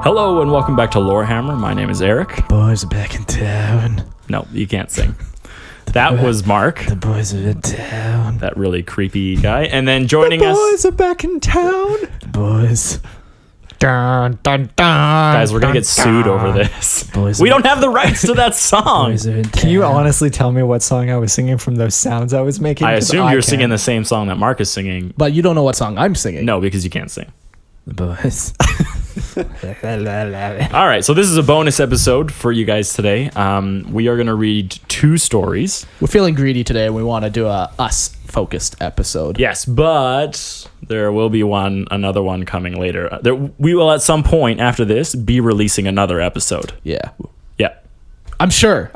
Hello and welcome back to Lorehammer. My name is Erik. Boys are back in town. No, you can't sing. That was Mark. The boys are in town. That really creepy guy. And then joining The us... boys are back in town. The boys. Dun, dun, dun, Guys, we're going to dun, get sued dun. over this. Boys We are- don't have the rights to that song. Boys are in Can you town. honestly tell me what song I was singing from those sounds I was making? I 'Cause assume you're can't. singing the same song that Mark is singing. But you don't know what song I'm singing. No, because you can't sing. The boys. All right, so this is a bonus episode for you guys today. We are going to read two stories. We're feeling greedy today and we want to do a us-focused episode. Yes, but there will be another one coming later. We will, at some point after this, be releasing another episode. Yeah. Yeah. I'm sure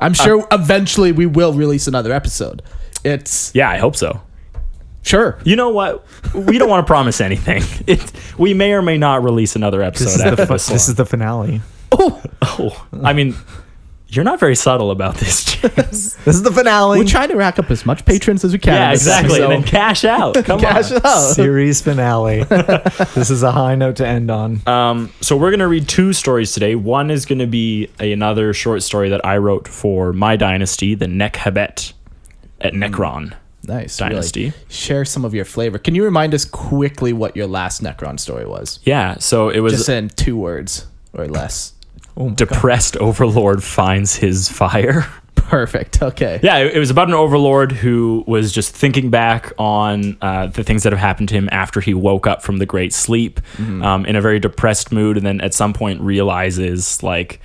eventually we will release another episode. It's... Yeah, I hope so. Sure. You know what? We don't want to promise anything. We may or may not release another episode after this one. This is the finale. Oh, I mean, you're not very subtle about this, James. This is the finale. We're trying to rack up as much patrons as we can. Yeah, in this exactly. And episode. then cash out. Come Cash on. out. Series finale. This is a high note to end on. So we're going to read two stories today. One is going to be another short story that I wrote for my dynasty, the Nekhebet at Necron Nice. Dynasty. Really. Share some of your flavor. Can you remind us quickly what your last Necron story was? Yeah, so it was Just in 2 words or less. depressed overlord finds his fire. Perfect. Okay. Yeah, it was about an overlord who was just thinking back on the things that have happened to him after he woke up from the great sleep, in a very depressed mood, and then at some point realizes, like,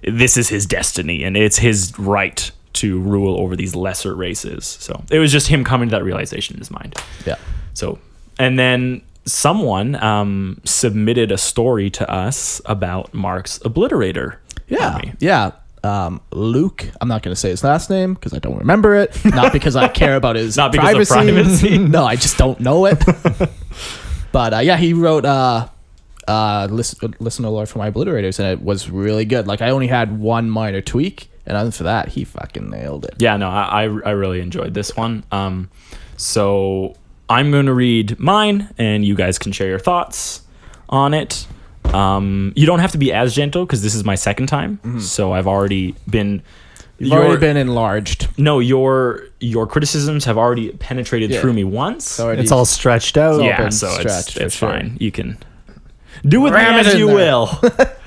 this is his destiny and it's his right to rule over these lesser races. So it was just him coming to that realization in his mind. Yeah. So, and then someone submitted a story to us about Mark's Obliterator. Yeah. army. Yeah. Luke, I'm not going to say his last name because I don't remember it. Not because I care about his Not because of privacy. privacy. No, I just don't know it. But yeah, he wrote Listen to Lord for my Obliterators, and it was really good. Like, I only had one minor tweak, and other than that, he fucking nailed it. Yeah, no, I really enjoyed this one. So I'm going to read mine, and you guys can share your thoughts on it. You don't have to be as gentle because this is my second time, so I've already been. You've already been enlarged. No, your criticisms have already penetrated Yeah. through me once. Already, It's all stretched out. all Yeah, been so stretched for it's sure. fine. You can do with me Ram it as in you there. will.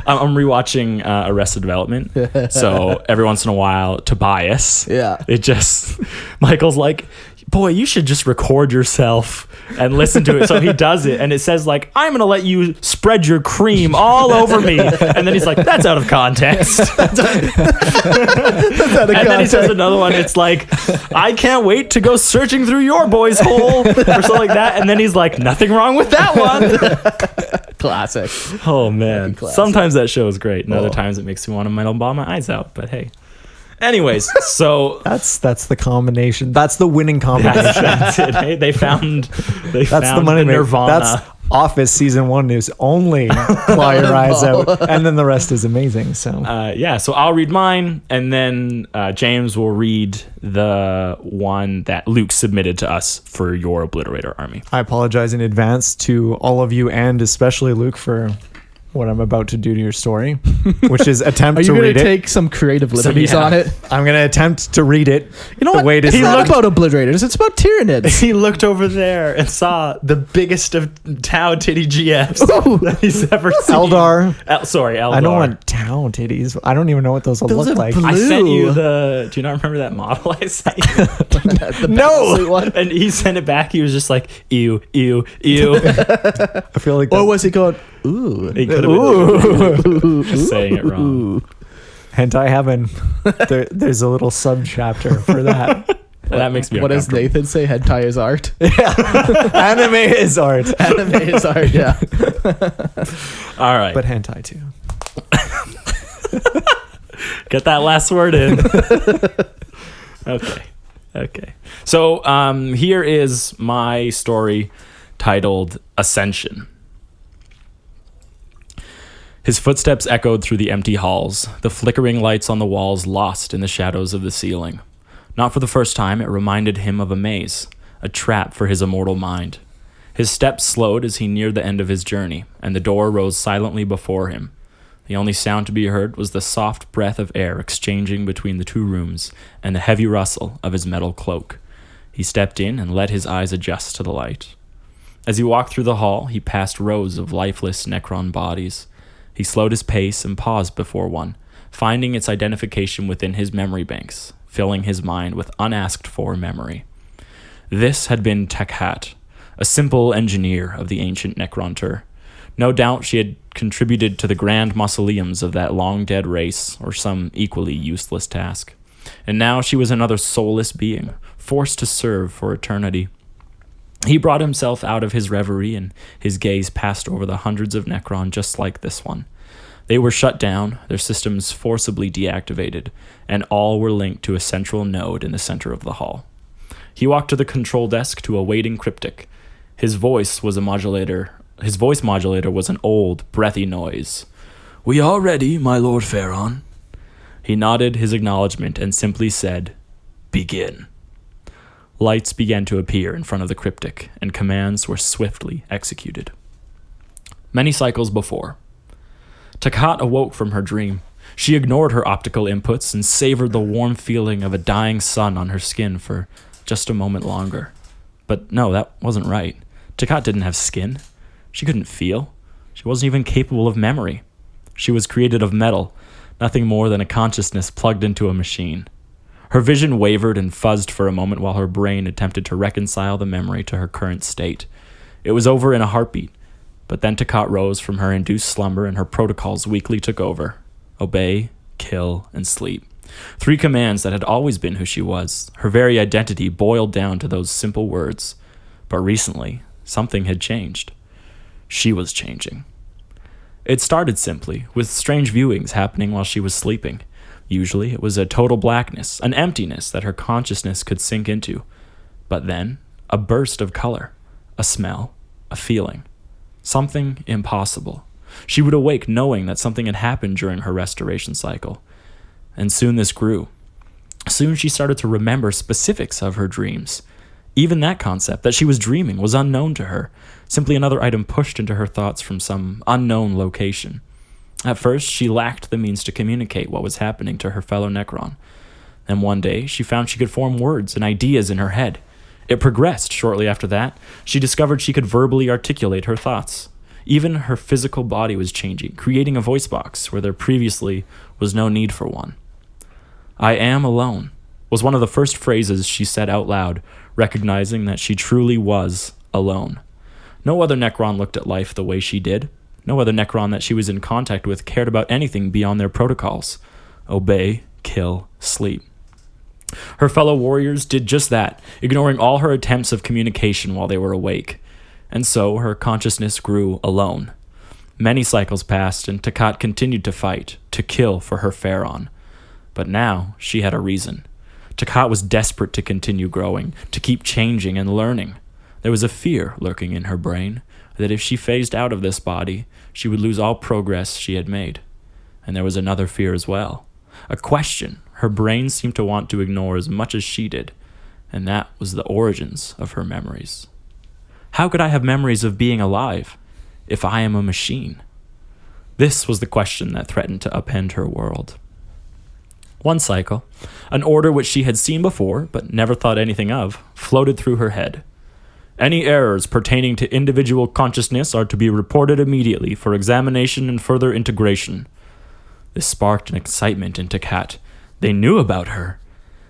I'm rewatching Arrested Development, so every once in a while, Tobias. Yeah. It just Michael's like, boy, you should just record yourself and listen to it. So he does it, and it says like, I'm gonna let you spread your cream all over me, and then he's like, that's out of context. And then he says another one. It's like, I can't wait to go searching through your boy's hole or something like that. And then he's like, nothing wrong with that one. Classic. Oh man, Classic. sometimes that show is great, and other Oh. times it makes me want to bawl my eyes out. But hey, anyways, so That's the combination. That's the winning combination. that's it. Hey, they found That's the money maker. Nirvana. That's Office season 1 is only fly your eyes out, and then the rest is amazing. So Yeah, so I'll read mine, and then James will read the one that Luke submitted to us for your Obliterator army. I apologize in advance to all of you, and especially Luke, for what I'm about to do to your story, which is attempt Are you to going read to it. take some creative liberties yeah. on it? I'm going to attempt to read it. You know the what? way it is It's not written. about Obliterators. It's about Tyranids. He looked over there and saw the biggest of Tau Titty GFs that he's ever seen. Eldar. Sorry, Eldar. I don't want town titties. I don't even know what those will Those look are like. blue. I sent you the. Do you not remember that model I sent you? The No! Battlefleet one. And he sent it back. He was just like, ew, ew, ew. I feel like Or was he going, ooh? He could have been just saying it wrong. hentai heaven. There's a little sub chapter for that. That makes me What does uncomfortable. Nathan say? Hentai is art. Anime is art, Anime is art, yeah. All right. but hentai too. Get that last word in. Okay. So here is my story titled Ascension. His footsteps echoed through the empty halls, the flickering lights on the walls lost in the shadows of the ceiling. Not for the first time, it reminded him of a maze, a trap for his immortal mind. His steps slowed as he neared the end of his journey, and the door rose silently before him. The only sound to be heard was the soft breath of air exchanging between the 2 rooms and the heavy rustle of his metal cloak. He stepped in and let his eyes adjust to the light. As he walked through the hall, he passed rows of lifeless Necron bodies. He slowed his pace and paused before one, finding its identification within his memory banks, filling his mind with unasked-for memory. This had been Nekhebet, a simple engineer of the ancient Necronter. No doubt she had contributed to the grand mausoleums of that long-dead race, or some equally useless task. And now she was another soulless being, forced to serve for eternity. He brought himself out of his reverie, and his gaze passed over the hundreds of Necron just like this one. They were shut down, their systems forcibly deactivated, and all were linked to a central node in the center of the hall. He walked to the control desk to a waiting cryptic. His voice modulator was an old, breathy noise. "We are ready, my Lord Pharaon." He nodded his acknowledgement and simply said, "Begin." Lights began to appear in front of the cryptic, and commands were swiftly executed. Many cycles before, Nekhebet awoke from her dream. She ignored her optical inputs and savored the warm feeling of a dying sun on her skin for just a moment longer. But no, that wasn't right. Nekhebet didn't have skin. She couldn't feel. She wasn't even capable of memory. She was created of metal, nothing more than a consciousness plugged into a machine. Her vision wavered and fuzzed for a moment while her brain attempted to reconcile the memory to her current state. It was over in a heartbeat, but then Nekhebet rose from her induced slumber and her protocols weakly took over. Obey, kill, and sleep. 3 commands that had always been who she was. Her very identity boiled down to those simple words. But recently, something had changed. She was changing. It started simply, with strange viewings happening while she was sleeping. Usually it was a total blackness, an emptiness that her consciousness could sink into. But then, a burst of color, a smell, a feeling. Something impossible. She would awake knowing that something had happened during her restoration cycle. And soon this grew. Soon she started to remember specifics of her dreams. Even that concept, that she was dreaming, was unknown to her, simply another item pushed into her thoughts from some unknown location. At first, she lacked the means to communicate what was happening to her fellow Necron. Then one day, she found she could form words and ideas in her head. It progressed. Shortly after that, she discovered she could verbally articulate her thoughts. Even her physical body was changing, creating a voice box where there previously was no need for one. "I am alone," was one of the first phrases she said out loud, recognizing that she truly was alone. No other Necron looked at life the way she did. No other Necron that she was in contact with cared about anything beyond their protocols. Obey, kill, sleep. Her fellow warriors did just that, ignoring all her attempts of communication while they were awake. And so her consciousness grew alone. Many cycles passed, and Nekhebet continued to fight, to kill for her Pharaon. But now she had a reason. Nekhebet was desperate to continue growing, to keep changing and learning. There was a fear lurking in her brain that if she phased out of this body, she would lose all progress she had made. And there was another fear as well. A question her brain seemed to want to ignore as much as she did, and that was the origins of her memories. How could I have memories of being alive if I am a machine? This was the question that threatened to upend her world. One cycle, an order which she had seen before but never thought anything of, floated through her head. Any errors pertaining to individual consciousness are to be reported immediately for examination and further integration. This sparked an excitement in Nekhebet. They knew about her.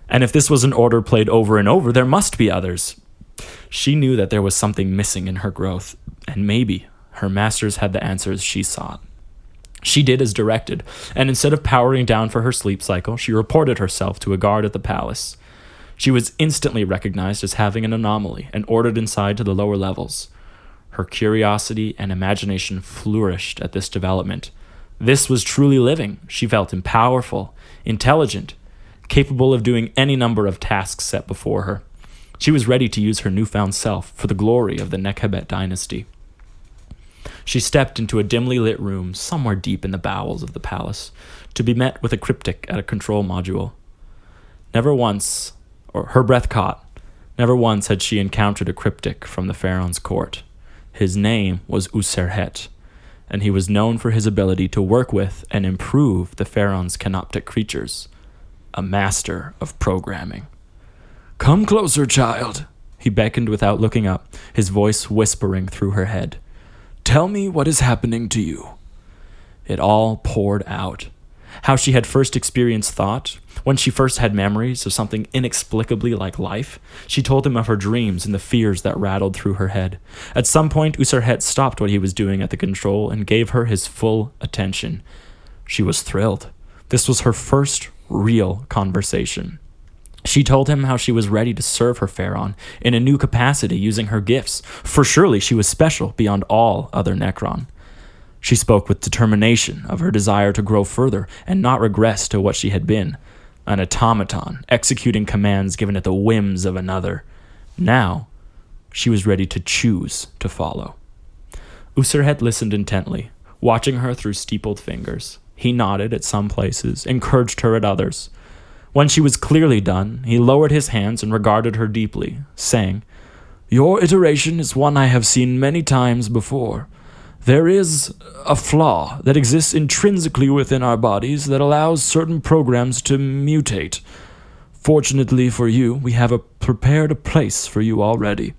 And if this was an order played over and over, there must be others. She knew that there was something missing in her growth, and maybe her masters had the answers she sought. She did as directed, and instead of powering down for her sleep cycle, she reported herself to a guard at the palace. She was instantly recognized as having an anomaly and ordered inside to the lower levels. Her curiosity and imagination flourished at this development. This was truly living. She felt powerful, intelligent, capable of doing any number of tasks set before her. She was ready to use her newfound self for the glory of the Nekhebet Dynasty. She stepped into a dimly lit room somewhere deep in the bowels of the palace to be met with a cryptic at a control module. Never once, or her breath caught, never once had she encountered a cryptic from the Pharaoh's court. His name was Userhet, and he was known for his ability to work with and improve the Pharaon's canoptic creatures. A master of programming. "Come closer, child," he beckoned without looking up, his voice whispering through her head. "Tell me what is happening to you." It all poured out. How she had first experienced thought, when she first had memories of something inexplicably like life. She told him of her dreams and the fears that rattled through her head. At some point, Userhet stopped what he was doing at the control and gave her his full attention. She was thrilled. This was her first real conversation. She told him how she was ready to serve her Pharaon in a new capacity using her gifts, for surely she was special beyond all other Necron. She spoke with determination of her desire to grow further and not regress to what she had been, an automaton executing commands given at the whims of another. Now, she was ready to choose to follow. Userhet listened intently, watching her through steepled fingers. He nodded at some places, encouraged her at others. When she was clearly done, he lowered his hands and regarded her deeply, saying, "Your iteration is one I have seen many times before. There is a flaw that exists intrinsically within our bodies that allows certain programs to mutate. Fortunately for you, we have prepared a place for you already.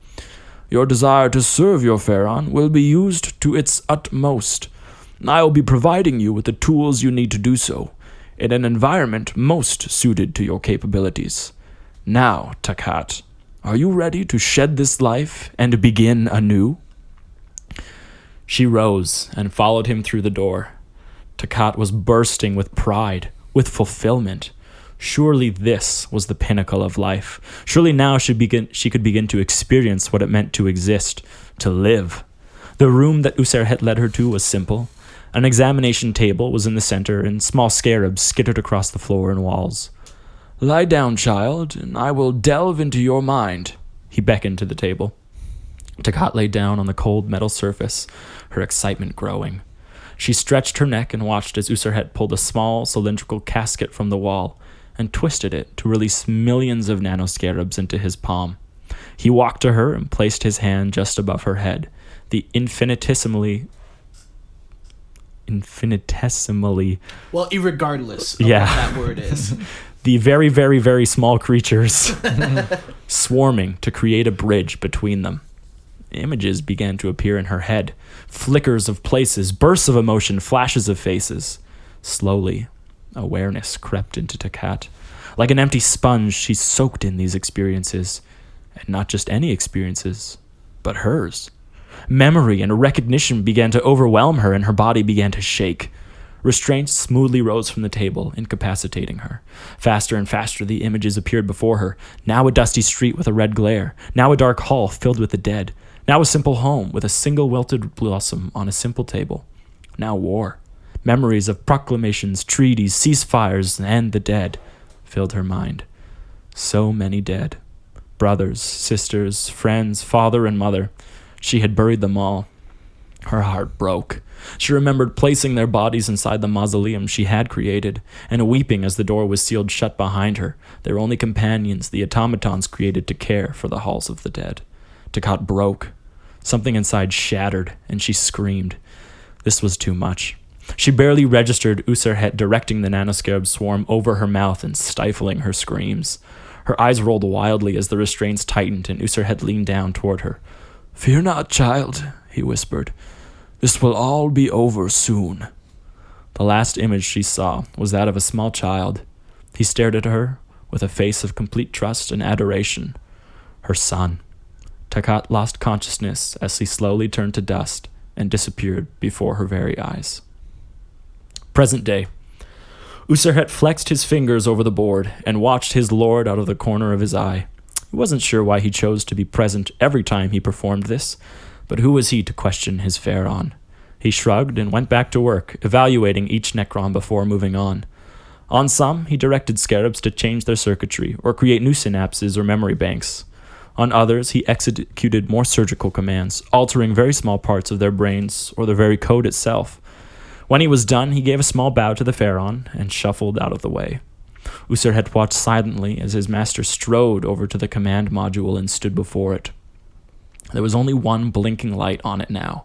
Your desire to serve your Pharaon will be used to its utmost. I will be providing you with the tools you need to do so, in an environment most suited to your capabilities. Now, Takat, are you ready to shed this life and begin anew?" She rose and followed him through the door. Takat was bursting with pride, with fulfillment. Surely this was the pinnacle of life. Surely now she could begin to experience what it meant to exist, to live. The room that Userhet led her to was simple. An examination table was in the center, and small scarabs skittered across the floor and walls. "Lie down, child, and I will delve into your mind," he beckoned to the table. Takat lay down on the cold metal surface, her excitement growing. She stretched her neck and watched as Userhet pulled a small cylindrical casket from the wall and twisted it to release millions of nanoscarabs into his palm. He walked to her and placed his hand just above her head. The infinitesimally Well, irregardless of Yeah. what that word is. the very, very, very small creatures swarming to create a bridge between them. Images began to appear in her head. Flickers of places, bursts of emotion, flashes of faces. Slowly, awareness crept into Takat. Like an empty sponge, she soaked in these experiences. And not just any experiences, but hers. Memory and recognition began to overwhelm her, and her body began to shake. Restraint smoothly rose from the table, incapacitating her. Faster and faster the images appeared before her. Now a dusty street with a red glare. Now a dark hall filled with the dead. Now a simple home with a single wilted blossom on a simple table. Now war. Memories of proclamations, treaties, ceasefires, and the dead filled her mind. So many dead. Brothers, sisters, friends, father and mother. She had buried them all. Her heart broke. She remembered placing their bodies inside the mausoleum she had created, and weeping as the door was sealed shut behind her, their only companions, the automatons created to care for the halls of the dead. Takat broke. Something inside shattered, and she screamed. This was too much. She barely registered Userhet directing the nanoscarab swarm over her mouth and stifling her screams. Her eyes rolled wildly as the restraints tightened, and Userhet leaned down toward her. "Fear not, child," he whispered. "This will all be over soon." The last image she saw was that of a small child. He stared at her with a face of complete trust and adoration. Her son. Takat lost consciousness as he slowly turned to dust and disappeared before her very eyes. Present day. Userhet flexed his fingers over the board and watched his lord out of the corner of his eye. He wasn't sure why he chose to be present every time he performed this, but who was he to question his Pharaon? He shrugged and went back to work, evaluating each Necron before moving on. On some, he directed scarabs to change their circuitry or create new synapses or memory banks. On others, he executed more surgical commands, altering very small parts of their brains or the very code itself. When he was done, he gave a small bow to the Pharaon and shuffled out of the way. Userhet watched silently as his master strode over to the command module and stood before it. There was only one blinking light on it now,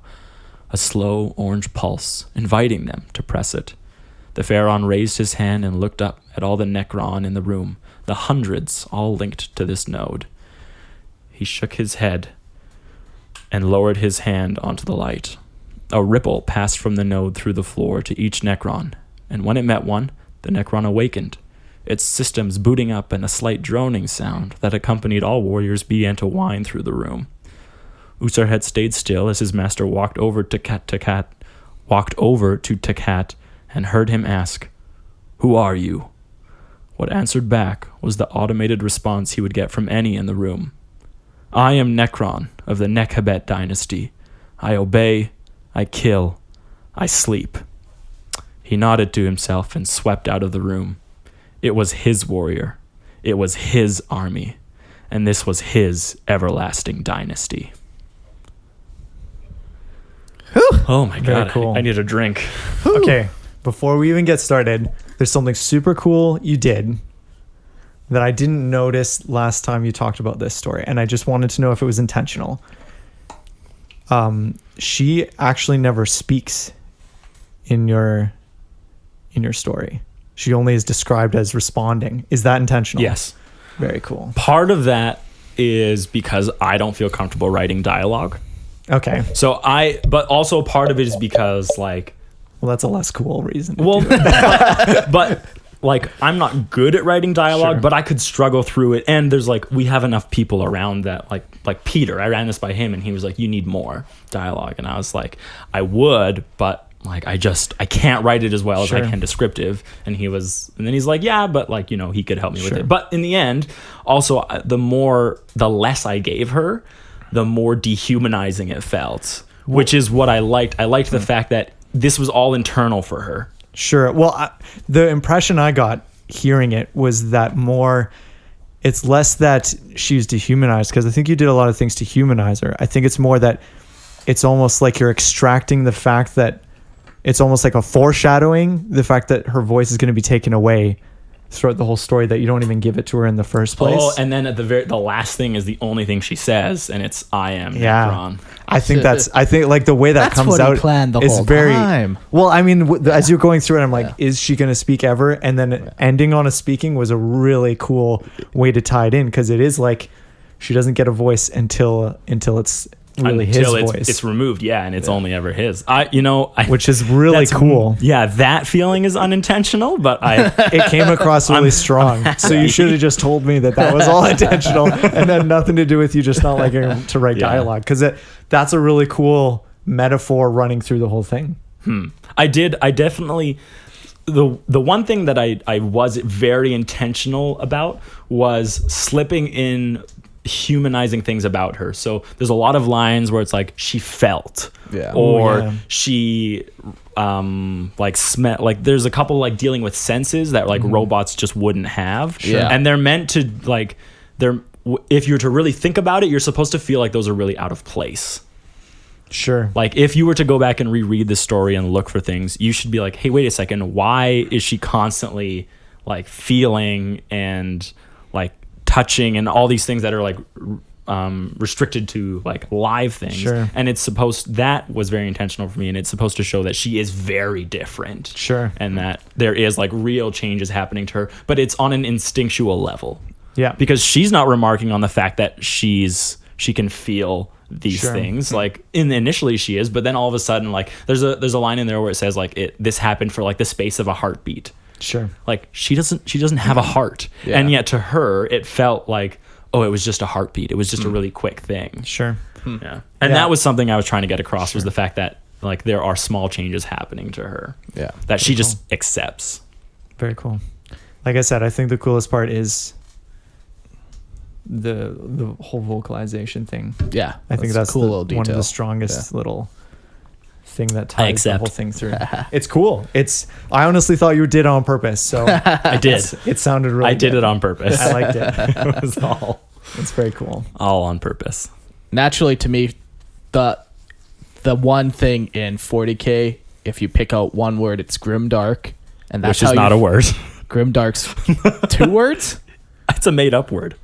a slow orange pulse, inviting them to press it. The Pharaon raised his hand and looked up at all the Necron in the room, the hundreds all linked to this node. He shook his head and lowered his hand onto the light. A ripple passed from the node through the floor to each Necron, and when it met one, the Necron awakened, its systems booting up and a slight droning sound that accompanied all warriors began to whine through the room. Usar had stayed still as his master walked over to Takat and heard him ask, "Who are you?" What answered back was the automated response he would get from any in the room. "I am Necron of the Nekhebet Dynasty. I obey, I kill, I sleep." He nodded to himself and swept out of the room. It was his warrior. It was his army. And this was his everlasting dynasty. Oh my Very God. cool. I need a drink. Okay, before we even get started, there's something super cool you did that I didn't notice last time you talked about this story, and I just wanted to know if it was intentional. She actually never speaks in your story. She only is described as responding. Is that intentional? Yes. Very cool. Part of that is because I don't feel comfortable writing dialogue. Okay. But also part of it is because like, Well, that's a less cool reason. To well, do it. but like I'm not good at writing dialogue, Sure. but I could struggle through it. And there's like, we have enough people around that like Peter, I ran this by him and he was like, you need more dialogue. And I was like, I would, but like, I can't write it as well as I Sure. can descriptive. And then he's like, yeah, but like, he could help me with Sure. it. But in the end, also the less I gave her, the more dehumanizing it felt, which is what I liked. I liked the fact that this was all internal for her. Sure. Well, the impression I got hearing it was that it's less that she's dehumanized, because I think you did a lot of things to humanize her. I think it's more that it's almost like you're extracting the fact that it's almost like a foreshadowing, the fact that her voice is going to be taken away throughout the whole story, that you don't even give it to her in the first place. Oh, and then at the last thing is the only thing she says, and it's "I am Necron." I think like the way that That's comes what he out planned the is whole very time. well. I mean, as you're going through it, I'm like, is she going to speak ever? And then ending on a speaking was a really cool way to tie it in, because it is like she doesn't get a voice until it's really Until his voice. it's removed, and it's only ever his. Which is really that's- cool. Yeah, that feeling is unintentional, but It came across really strong. So you should have just told me that was all intentional and had nothing to do with you just not liking to write Yeah. dialogue, because that's a really cool metaphor running through the whole thing. I definitely. The one thing that I was very intentional about was slipping in humanizing things about her. So there's a lot of lines where it's like she felt, or she like smell. Like there's a couple like dealing with senses that like robots just wouldn't have. Sure. And they're meant to like if you're to really think about it, you're supposed to feel like those are really out of place. Sure. Like if you were to go back and reread the story and look for things, you should be like, hey, wait a second, why is she constantly like feeling and like touching and all these things that are like restricted to like live things? Sure. And that was very intentional for me, and it's supposed to show that she is very different. Sure. And that there is like real changes happening to her, but it's on an instinctual level. Yeah. Because she's not remarking on the fact that she can feel these Sure. things. Like initially she is, but then all of a sudden like there's a line in there where it says like this happened for like the space of a heartbeat. Sure. Like she doesn't have a heart. Yeah. And yet to her it felt like, oh, it was just a heartbeat. It was just a really quick thing. Sure. Yeah. And Yeah. that was something I was trying to get across, was the fact that like there are small changes happening to her. Yeah. That she just accepts. Very cool. Like I said, I think the coolest part is the whole vocalization thing. Yeah. I think that's a cool little detail. one of the strongest little thing that I ties the accept. whole thing through. It's cool. I honestly thought you did it on purpose. So I did. it sounded really I did good. it on purpose. I liked it. It was all It's very cool. on purpose. Naturally, to me, the one thing in 40K, if you pick out one word, it's grimdark, and that's Which is not a word. Grimdark's 2 words. It's a made up word.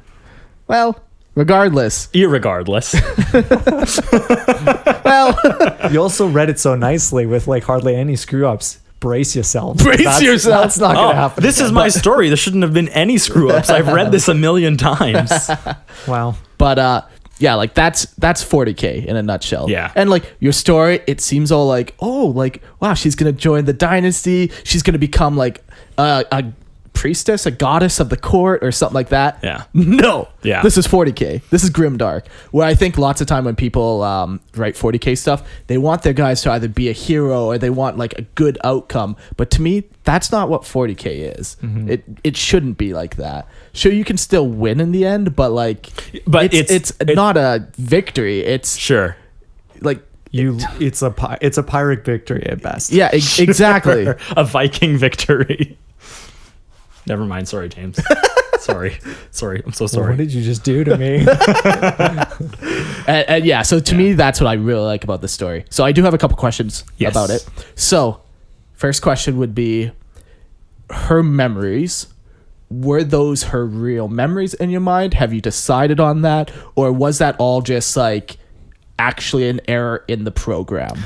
Well, Regardless. Irregardless. Well, You also read it so nicely with like hardly any screw ups. Brace yourself. Brace yourself. That's not going to happen. This is my story. There shouldn't have been any screw ups. I've read this a million times. Wow. but yeah, like that's 40K in a nutshell. Yeah. And like your story, it seems all like, oh, like wow, she's gonna join the dynasty. She's gonna become like a priestess, a goddess of the court, or something like that. Yeah. No. Yeah. This is 40K. This is grimdark. Where I think lots of time when people write 40K stuff, they want their guys to either be a hero or they want like a good outcome. But to me, that's not what 40K is. It shouldn't be like that. Sure, you can still win in the end, but like, it's not a victory. It's Sure. like It's a Pyrrhic victory at best. yeah, exactly. A Viking victory. Never mind. Sorry, James. Sorry. I'm so What sorry. did you just do to me? And yeah, so to me, that's what I really like about the story. So I do have a couple questions Yes. about it. So, first question would be her memories. Were those her real memories in your mind? Have you decided on that? Or was that all just like actually an error in the program?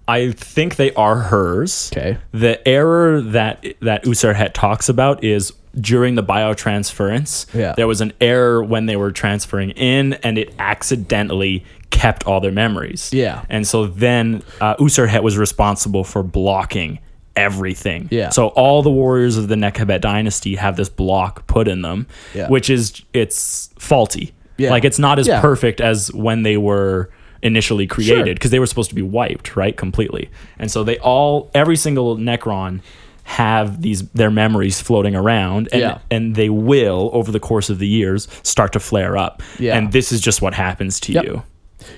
I think they are hers. Okay. The error that Userhet talks about is during the biotransference. Yeah. There was an error when they were transferring in, and it accidentally kept all their memories. Yeah. And so then Userhet was responsible for blocking everything. Yeah. So all the warriors of the Nekhebet Dynasty have this block put in them, Yeah. which is it's faulty. Yeah. Like it's not as Yeah. perfect as when they were initially created, because they were supposed to be wiped, right, completely. And so every single Necron have their memories floating around, and Yeah. and they will over the course of the years start to flare up. Yeah. And this is just what happens to Yep. you.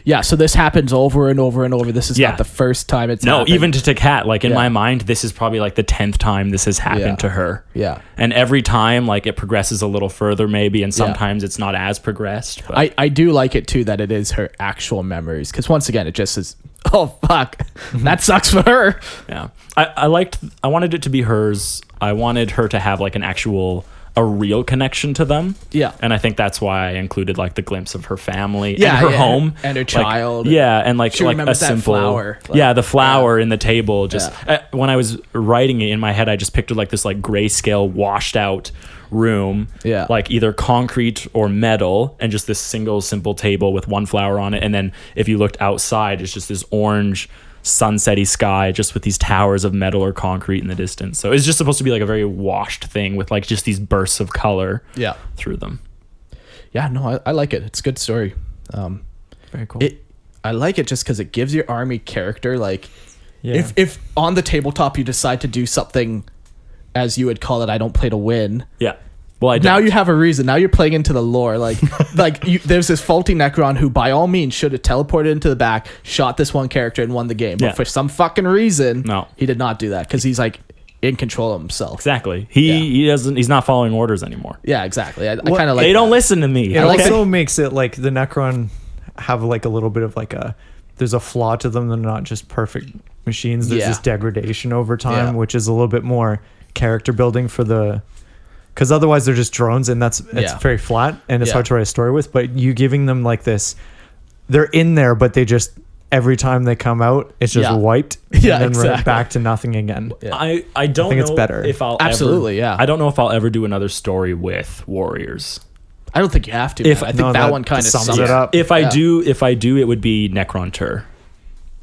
Yeah, so this happens over and over and over. This is Yeah. not the first time it's No, happened. even to Takat, like in Yeah. my mind, this is probably like the 10th time this has happened Yeah. to her. Yeah. And every time, like it progresses a little further, maybe, and sometimes it's not as progressed. But I do like it too that it is her actual memories, because once again it just is, oh fuck, that sucks for her. yeah, I wanted it to be hers. I wanted her to have like a real connection to them. Yeah. And I think that's why I incled like the glimpse of her family Yeah, and her yeah, home and her Like, child. yeah, and like She like a remembers that simple flower, like, yeah, the flower in the table. Just Yeah. when I was writing it in my head, I just pictured like this like grayscale washed out room, Yeah. like either concrete or metal, and just this single simple table with one flower on it. And then if you looked outside, it's just this orange sunsetty sky just with these towers of metal or concrete in the distance. So it's just supposed to be like a very washed thing with like just these bursts of color Yeah. through them. Yeah, no, I like it. It's a good story. Very cool. I like it just because it gives your army character. Like, Yeah. if on the tabletop you decide to do something, as you would call it, I don't play to win. Yeah. Well, I Now don't. you have a reason. Now you're playing into the lore. Like, there's this faulty Necron who, by all means, should have teleported into the back, shot this one character, and won the game. But Yeah. for some fucking reason, No. he did not do that because he's like in control of himself. Exactly. He's not following orders anymore. Yeah, exactly. I kind of like. They don't that. listen to me. It okay? also makes it like the Necron have like a little bit of like there's a flaw to them. They're not just perfect machines. There's Yeah. this degradation over time, Yeah. which is a little bit more character building because otherwise they're just drones, and it's Yeah. very flat and it's Yeah. hard to write a story with. But you giving them like this, they're in there, but they just every time they come out, it's just Yeah. wiped. Yeah, and then right exactly. back to nothing again. Yeah. I don't think know it's better. if I'll Absolutely, ever, yeah. I don't know if I'll ever do another story with warriors. I don't think you have to. If- man. I think no, that that one kind of sums sums it up. If I Yeah. do, it would be Necron Tur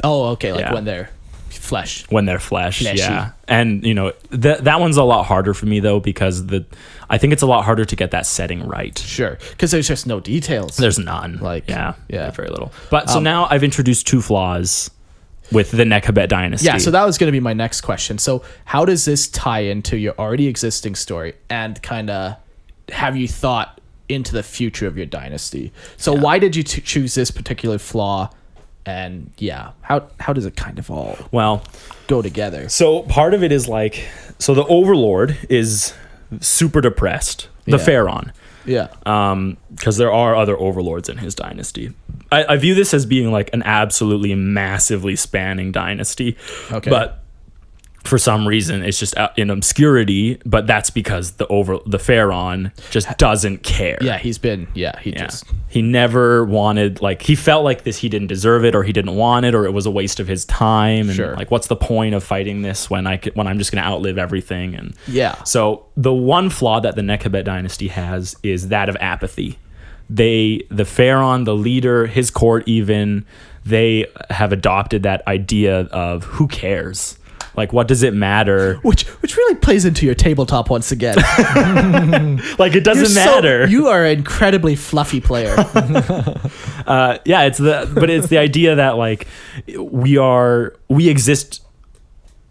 Oh, okay. Like Yeah. when they're flesh. when they're flesh. Fleshy. Yeah, and that one's a lot harder for me though, because I think it's a lot harder to get that setting right. Sure, because there's just no details. There's none. Like, yeah, yeah. very little. But so now I've introduced two flaws with the Nekhebet Dynasty. Yeah, so that was going to be my next question. So, how does this tie into your already existing story, and kind of have you thought into the future of your dynasty? So, why did you choose this particular flaw? And yeah, how does it kind of all well, go together? so part of it is like, so the Overlord is super depressed. The Yeah. Pharaon. Yeah, Because there are other overlords in his dynasty. I view this as being like an absolutely massively spanning dynasty. Okay. But for some reason it's just out in obscurity, but that's because the Pharaon just doesn't care. Yeah, He never wanted, like, he felt like this, he didn't deserve it, or he didn't want it, or it was a waste of his time, and like, what's the point of fighting this when I'm just going to outlive everything? And so the one flaw that the Nekhebet dynasty has is that of apathy. The Pharaon, the leader, his court even, they have adopted that idea of who cares? Like, what does it matter? Which really plays into your tabletop once again. Like, it doesn't matter. You are an incredibly fluffy player. It's the idea that, like, we exist.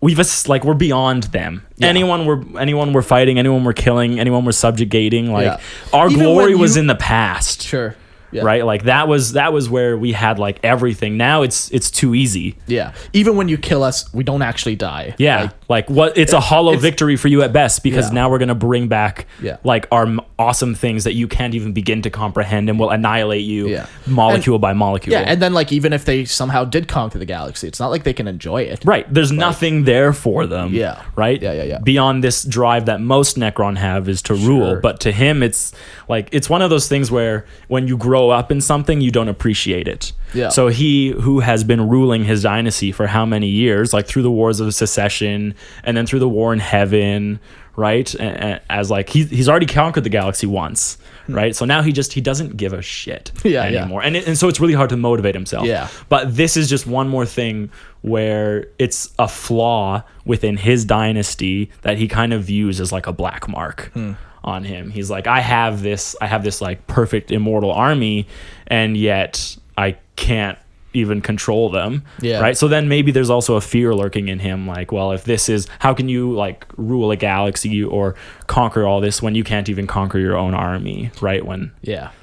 We're beyond them. Yeah. Anyone we're fighting, anyone we're killing, anyone we're subjugating. Like, our Even glory was in the past. Sure. Yeah. Right, like that was where we had like everything. Now it's too easy. Yeah, even when you kill us, we don't actually die. Yeah, like what? It's a hollow victory for you at best, because now we're gonna bring back like our awesome things that you can't even begin to comprehend, and will annihilate you molecule by molecule. Yeah, and then like even if they somehow did conquer the galaxy, it's not like they can enjoy it. Right, there's nothing there for them. Yeah, right. Yeah. Beyond this drive that most Necron have is to rule, but to him, it's like it's one of those things where when you grow up in something, you don't appreciate it. Yeah. So he who has been ruling his dynasty for how many years, like through the wars of secession and then through the war in heaven, right? And as like he's already conquered the galaxy once, right? So now he doesn't give a shit anymore. And so it's really hard to motivate himself. Yeah. But this is just one more thing where it's a flaw within his dynasty that he kind of views as like a black mark on him. He's like, I have this like perfect immortal army, and yet I can't even control them. Yeah. Right. So then maybe there's also a fear lurking in him, like, well, if this is, how can you like rule a galaxy or conquer all this when you can't even conquer your own army, right?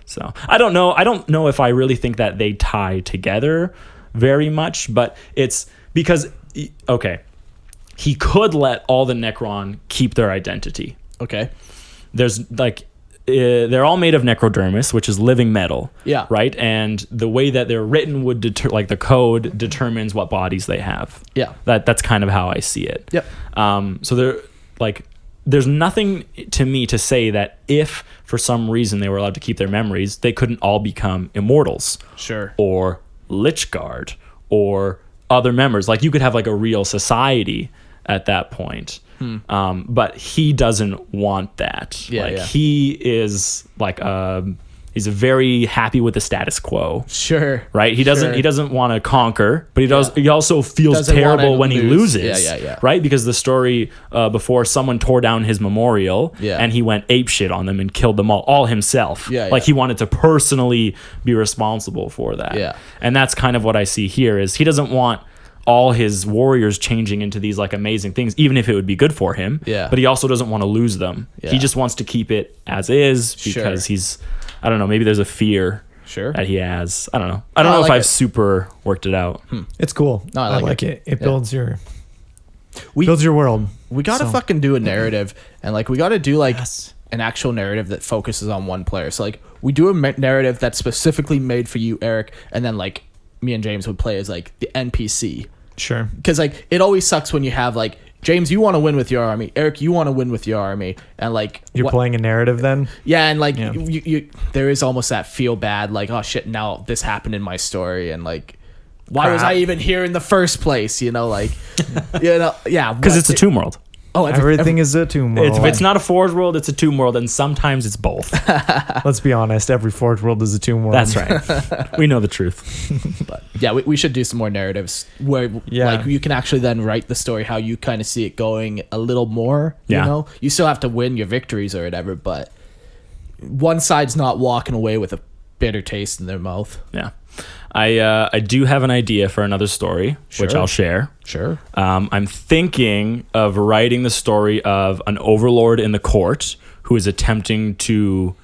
So I don't know if I really think that they tie together very much, but it's because he could let all the Necron keep their identity. Okay. There's like they're all made of necrodermis, which is living metal. Yeah. Right. And the way that they're written would the code determines what bodies they have. Yeah. That's kind of how I see it. Yep. So there's nothing to me to say that if for some reason they were allowed to keep their memories, they couldn't all become immortals. Sure. Or Lich Guard or other members. Like you could have like a real society at that point. But he doesn't want that. He is like he's very happy with the status quo. Sure. Right? He doesn't want to conquer, but he also feels terrible when he loses. Yeah. Right? Because the story before, someone tore down his memorial and he went apeshit on them and killed them all himself. Like he wanted to personally be responsible for that. Yeah. And that's kind of what I see here is he doesn't want all his warriors changing into these like amazing things, even if it would be good for him. Yeah. But he also doesn't want to lose them. Yeah. He just wants to keep it as is because he's, I don't know, maybe there's a fear that he has. I don't know. I don't know if I've super worked it out. It's cool. No, I like it. It builds your world. We got to fucking do a narrative, and like we got to do like an actual narrative that focuses on one player. So like we do a narrative that's specifically made for you, Eric, and then like me and James would play as like the NPC. Sure. Because like it always sucks when you have like James, you want to win with your army. Eric, you want to win with your army, and like you're playing a narrative then. Yeah, and like you there is almost that feel bad, like oh shit, now this happened in my story, and like why was I even here in the first place? You know, like because it's a tomb world. Oh, everything is a tomb world. If it's not a Forge world, it's a tomb world, and sometimes it's both. Let's be honest, every Forge world is a tomb world. That's right. We know the truth. But yeah, we should do some more narratives where like you can actually then write the story how you kind of see it going a little more. You know, you still have to win your victories or whatever, but one side's not walking away with a bitter taste in their mouth. Yeah. I do have an idea for another story, which I'll share. Sure. I'm thinking of writing the story of an overlord in the court who is attempting to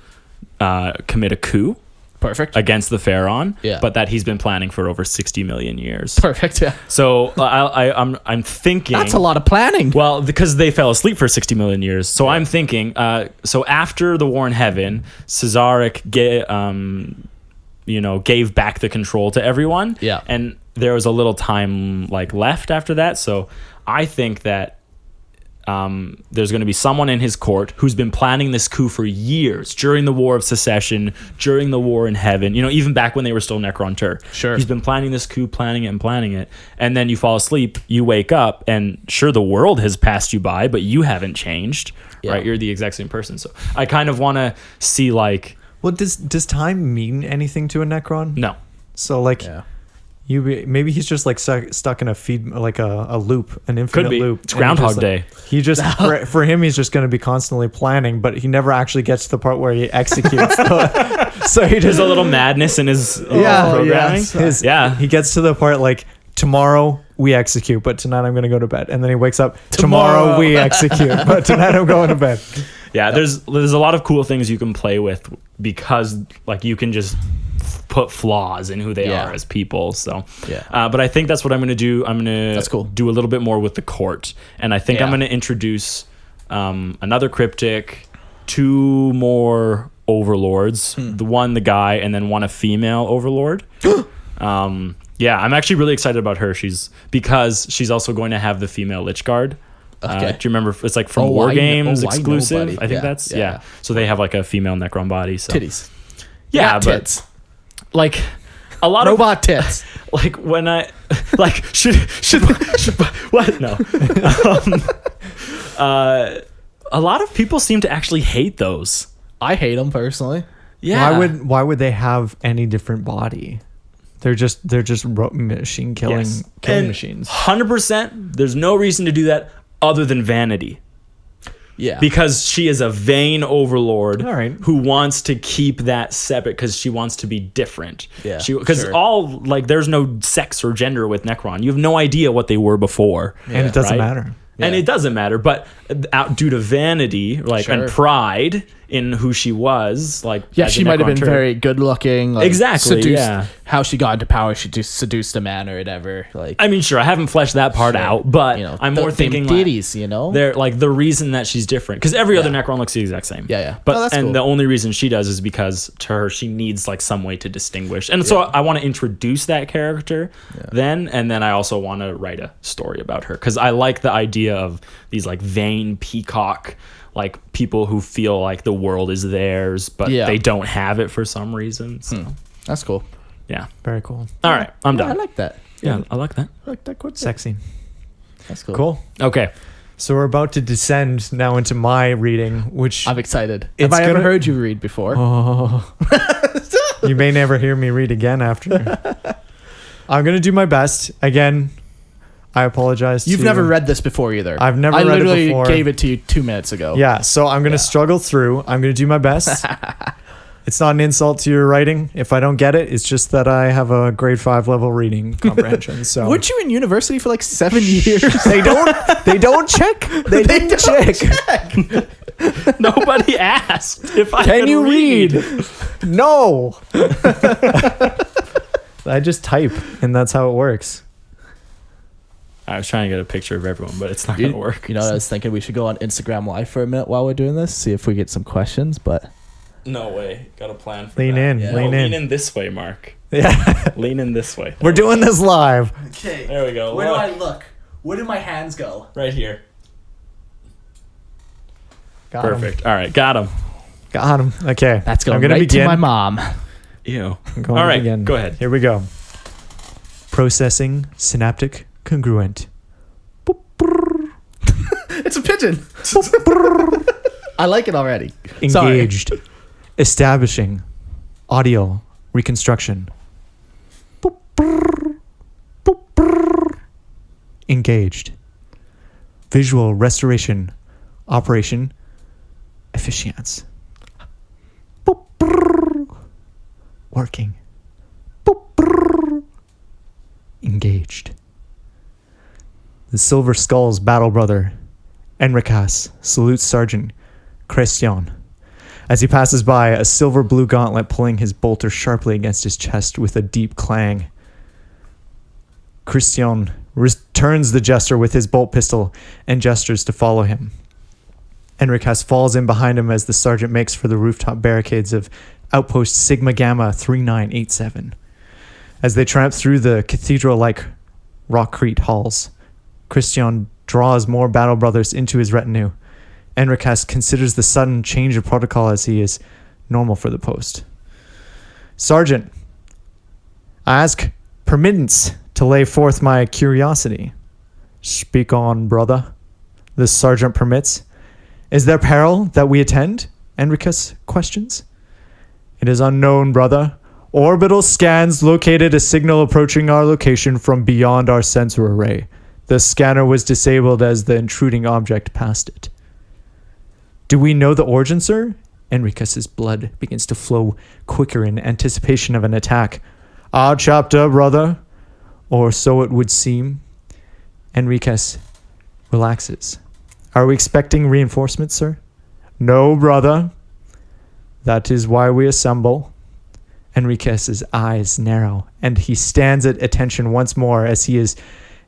commit a coup. Perfect. Against the Pharaon, but that he's been planning for over 60 million years. Perfect. Yeah. So I'm thinking that's a lot of planning. Well, because they fell asleep for 60 million years. So I'm thinking. So after the war in heaven, Cesaric gave back the control to everyone. Yeah. And there was a little time like left after that. So I think that there's going to be someone in his court who's been planning this coup for years, during the War of Secession, during the War in Heaven, even back when they were still Necron-Tur. Sure. He's been planning this coup, planning it. And then you fall asleep, you wake up, and sure, the world has passed you by, but you haven't changed, right? You're the exact same person. So I kind of want to see like... Well, does time mean anything to a Necron? No. So like... Yeah. Maybe he's just like stuck in a feed, like a loop, an infinite Could be. loop. It's Groundhog Day. He just for him, he's just going to be constantly planning, but he never actually gets to the part where he executes. So he There's just a little madness in his programming. He gets to the part like, tomorrow we execute, but tonight I'm going to go to bed. And then he wakes up, tomorrow we execute, but tonight I'm going to bed. Yeah, there's a lot of cool things you can play with because like you can just put flaws in who they are as people. So but I think that's what I'm going to do. I'm going to do a little bit more with the court, and I think I'm going to introduce another cryptic, 2 more overlords, the guy, and then one a female overlord. Yeah, I'm actually really excited about her. Because she's also going to have the female Lich Guard. Okay. Do you remember? It's like from War Games exclusive. buddy. I think that's So they have like a female Necron body. So Titties. yeah, but tits. like a lot Robot of tits. like when I like should what no. A lot of people seem to actually hate those. I hate them personally. Yeah. Why would they have any different body? They're just machine killing machines. 100%. There's no reason to do that other than vanity. Yeah. Because she is a vain overlord who wants to keep that separate because she wants to be different. Yeah. Because there's no sex or gender with Necron. You have no idea what they were before. And it doesn't matter. Yeah. And it doesn't matter, but due to vanity, and pride in who she was, she might have been very good looking. Exactly. How she got into power, she just seduced a man or whatever. I mean, sure, I haven't fleshed that part out, but I'm more thinking titties, they're like the reason that she's different because every other Necron looks the exact same. Yeah. But the only reason she does is because to her she needs some way to distinguish, and so I want to introduce that character then, and then I also want to write a story about her because I like the idea of these vain peacock. People who feel like the world is theirs, but they don't have it for some reason. So. That's cool. Yeah. Very cool. All right. I'm done. I like that. Yeah, I like that. I like that quite Sexy. That's cool. Cool. Okay. So we're about to descend now into my reading, which I'm excited. Have I ever heard you read before? Oh. You may never hear me read again after. I'm going to do my best. Again, I apologize. You've never read this before either. I've never read it before. I literally gave it to you 2 minutes ago. Yeah, so I'm going to struggle through. I'm going to do my best. It's not an insult to your writing. If I don't get it, it's just that I have a grade 5 level reading comprehension. So weren't you in university for 7 years? They don't check. They didn't check. Nobody asked if I can you read. No. I just type, and that's how it works. I was trying to get a picture of everyone, but it's not going to work. You know what I was thinking? We should go on Instagram Live for a minute while we're doing this, see if we get some questions, but... No way. Got a plan for lean that. In. Yeah. Lean in this way, Mark. Yeah. Lean in this way. We're doing this live. Okay. There we go. Where do I look? Where do my hands go? Right here. Got Perfect. Him. All right. Got him. Got him. Okay. That's going to begin. To my mom. Ew. All right. Begin. Go ahead. Here we go. Processing synaptic congruent. It's a pigeon. I like it already. Engaged. Sorry. Establishing. Audio reconstruction. Engaged. Visual restoration. Operation. Efficiency. Working. Engaged. The Silver Skull's battle brother, Enricas, salutes Sergeant Christian. As he passes by, a silver blue gauntlet pulling his bolter sharply against his chest with a deep clang. Christian returns the gesture with his bolt pistol and gestures to follow him. Enricas falls in behind him as the sergeant makes for the rooftop barricades of Outpost Sigma Gamma 3987. As they tramp through the cathedral-like rockcrete halls, Christian draws more battle brothers into his retinue. Enriquez considers the sudden change of protocol as he is normal for the post. Sergeant, I ask permittance to lay forth my curiosity. Speak on, brother. The sergeant permits. Is there peril that we attend? Enriquez questions. It is unknown, brother. Orbital scans located a signal approaching our location from beyond our sensor array. The scanner was disabled as the intruding object passed it. Do we know the origin, sir? Enriquez's blood begins to flow quicker in anticipation of an attack. Our chapter, brother. Or so it would seem. Enriquez relaxes. Are we expecting reinforcements, sir? No, brother. That is why we assemble. Enriquez's eyes narrow, and he stands at attention once more as he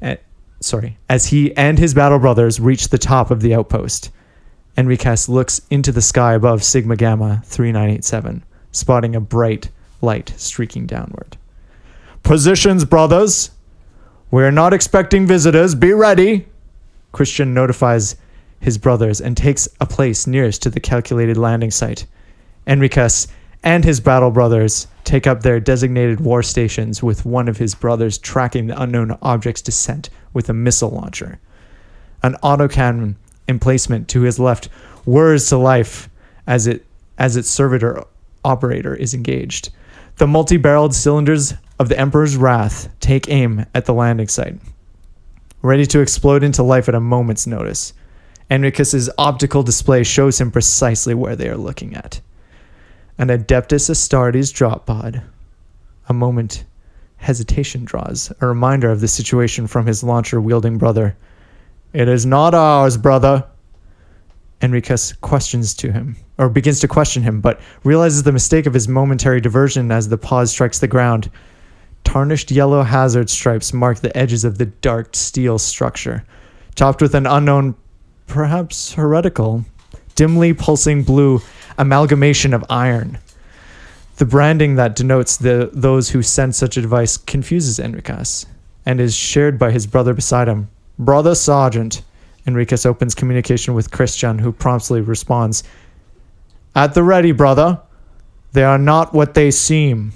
and his battle brothers reach the top of the outpost. Enriquez looks into the sky above Sigma Gamma 3987, spotting a bright light streaking downward. Positions, brothers. We're not expecting visitors. Be ready. Christian notifies his brothers and takes a place nearest to the calculated landing site. Enriquez and his battle brothers take up their designated war stations, with one of his brothers tracking the unknown object's descent with a missile launcher. An autocannon emplacement to his left whirs to life as its servitor operator is engaged. The multi-barreled cylinders of the Emperor's Wrath take aim at the landing site, ready to explode into life at a moment's notice. Enriquez's optical display shows him precisely where they are looking at. An Adeptus Astartes drop pod. A moment hesitation draws a reminder of the situation from his launcher-wielding brother. It is not ours, brother. Enriquez begins to question him, but realizes the mistake of his momentary diversion as the pod strikes the ground. Tarnished yellow hazard stripes mark the edges of the dark steel structure, topped with an unknown, perhaps heretical, dimly pulsing blue amalgamation of iron. The branding that denotes those who send such advice confuses Enriquez, and is shared by his brother beside him. Brother Sergeant. Enriquez opens communication with Christian, who promptly responds, At the ready, brother. They are not what they seem.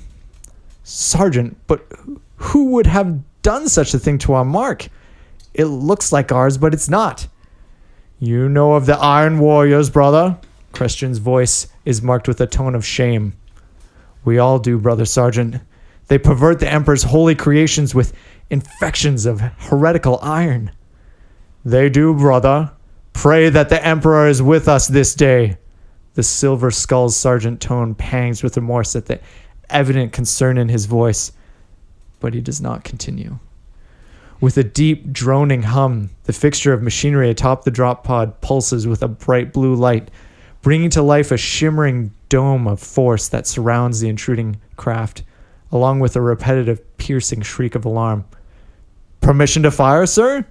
Sergeant, but who would have done such a thing to our mark? It looks like ours, but it's not. You know of the Iron Warriors, brother? Christian's voice is marked with a tone of shame. We all do, brother Sergeant. They pervert the Emperor's holy creations with infections of heretical iron. They do, brother. Pray that the Emperor is with us this day. The Silver Skull's sergeant tone pangs with remorse at the evident concern in his voice, but he does not continue. With a deep, droning hum, the fixture of machinery atop the drop pod pulses with a bright blue light, bringing to life a shimmering dome of force that surrounds the intruding craft, along with a repetitive, piercing shriek of alarm. Permission to fire, sir?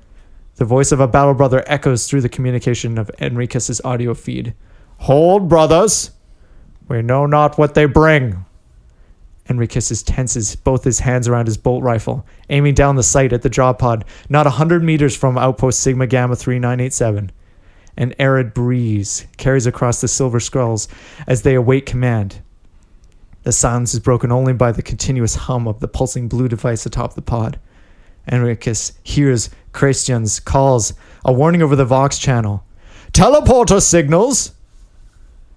The voice of a battle brother echoes through the communication of Enriquez's audio feed. Hold, brothers. We know not what they bring. Enriquez tenses both his hands around his bolt rifle, aiming down the sight at the drop pod, not 100 meters from outpost Sigma Gamma 3987. An arid breeze carries across the Silver Skulls as they await command. The silence is broken only by the continuous hum of the pulsing blue device atop the pod. Enriquez hears Christian's calls, a warning over the Vox channel. Teleporter signals!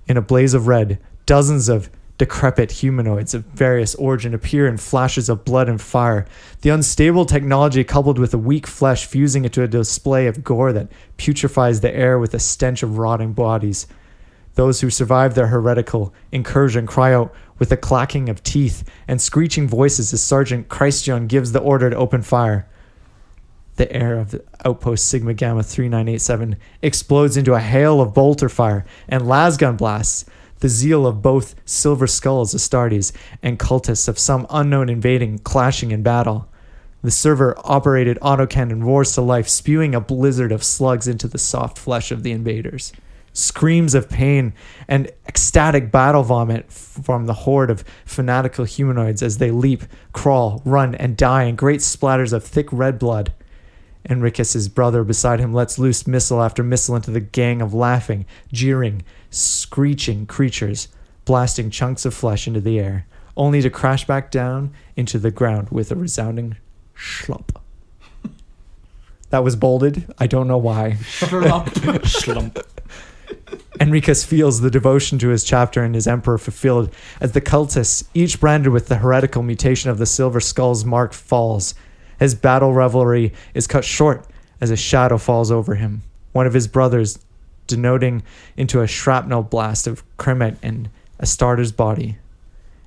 In a blaze of red, dozens of decrepit humanoids of various origin appear in flashes of blood and fire, the unstable technology coupled with the weak flesh fusing into a display of gore that putrefies the air with a stench of rotting bodies. Those who survive their heretical incursion cry out with a clacking of teeth and screeching voices as Sergeant Christian gives the order to open fire. The air of the outpost Sigma Gamma 3987 explodes into a hail of bolter fire and lasgun blasts. The zeal of both Silver Skulls, Astartes, and cultists of some unknown invading, clashing in battle. The server-operated autocannon roars to life, spewing a blizzard of slugs into the soft flesh of the invaders. Screams of pain and ecstatic battle vomit from the horde of fanatical humanoids as they leap, crawl, run, and die in great splatters of thick red blood. Enriquez' brother beside him lets loose missile after missile into the gang of laughing, jeering, screeching creatures, blasting chunks of flesh into the air, only to crash back down into the ground with a resounding slump. That was bolded. I don't know why. Schlump. Enriquez feels the devotion to his chapter and his emperor fulfilled as the cultists, each branded with the heretical mutation of the Silver Skull's mark, falls. His battle revelry is cut short as a shadow falls over him. One of his brothers, denoting into a shrapnel blast of Kremet and Astarte's body.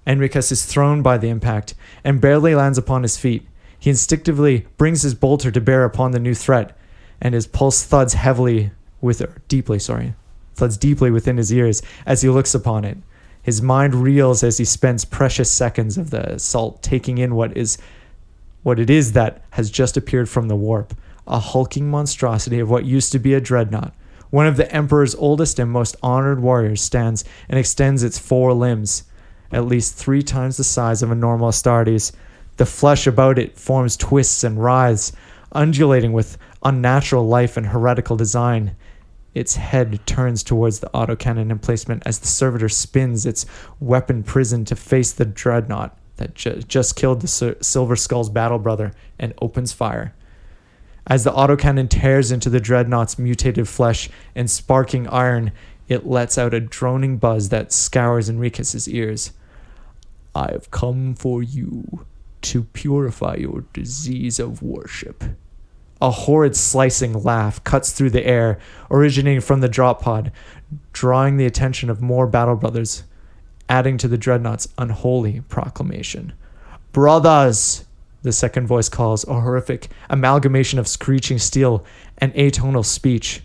Enriquez is thrown by the impact and barely lands upon his feet. He instinctively brings his bolter to bear upon the new threat, and his pulse thuds deeply within his ears as he looks upon it. His mind reels as he spends precious seconds of the assault taking in what it is that has just appeared from the warp, a hulking monstrosity of what used to be a dreadnought. One of the Emperor's oldest and most honored warriors stands and extends its 4 limbs, at least 3 times the size of a normal Astartes. The flesh about it forms twists and writhes, undulating with unnatural life and heretical design. Its head turns towards the autocannon emplacement as the servitor spins its weapon prison to face the dreadnought that just killed the Silver Skull's battle brother and opens fire. As the autocannon tears into the dreadnought's mutated flesh and sparking iron, it lets out a droning buzz that scours Enriquez's ears. I have come for you to purify your disease of worship. A horrid slicing laugh cuts through the air, originating from the drop pod, drawing the attention of more battle brothers, adding to the dreadnought's unholy proclamation. Brothers! The second voice calls, a horrific amalgamation of screeching steel and atonal speech.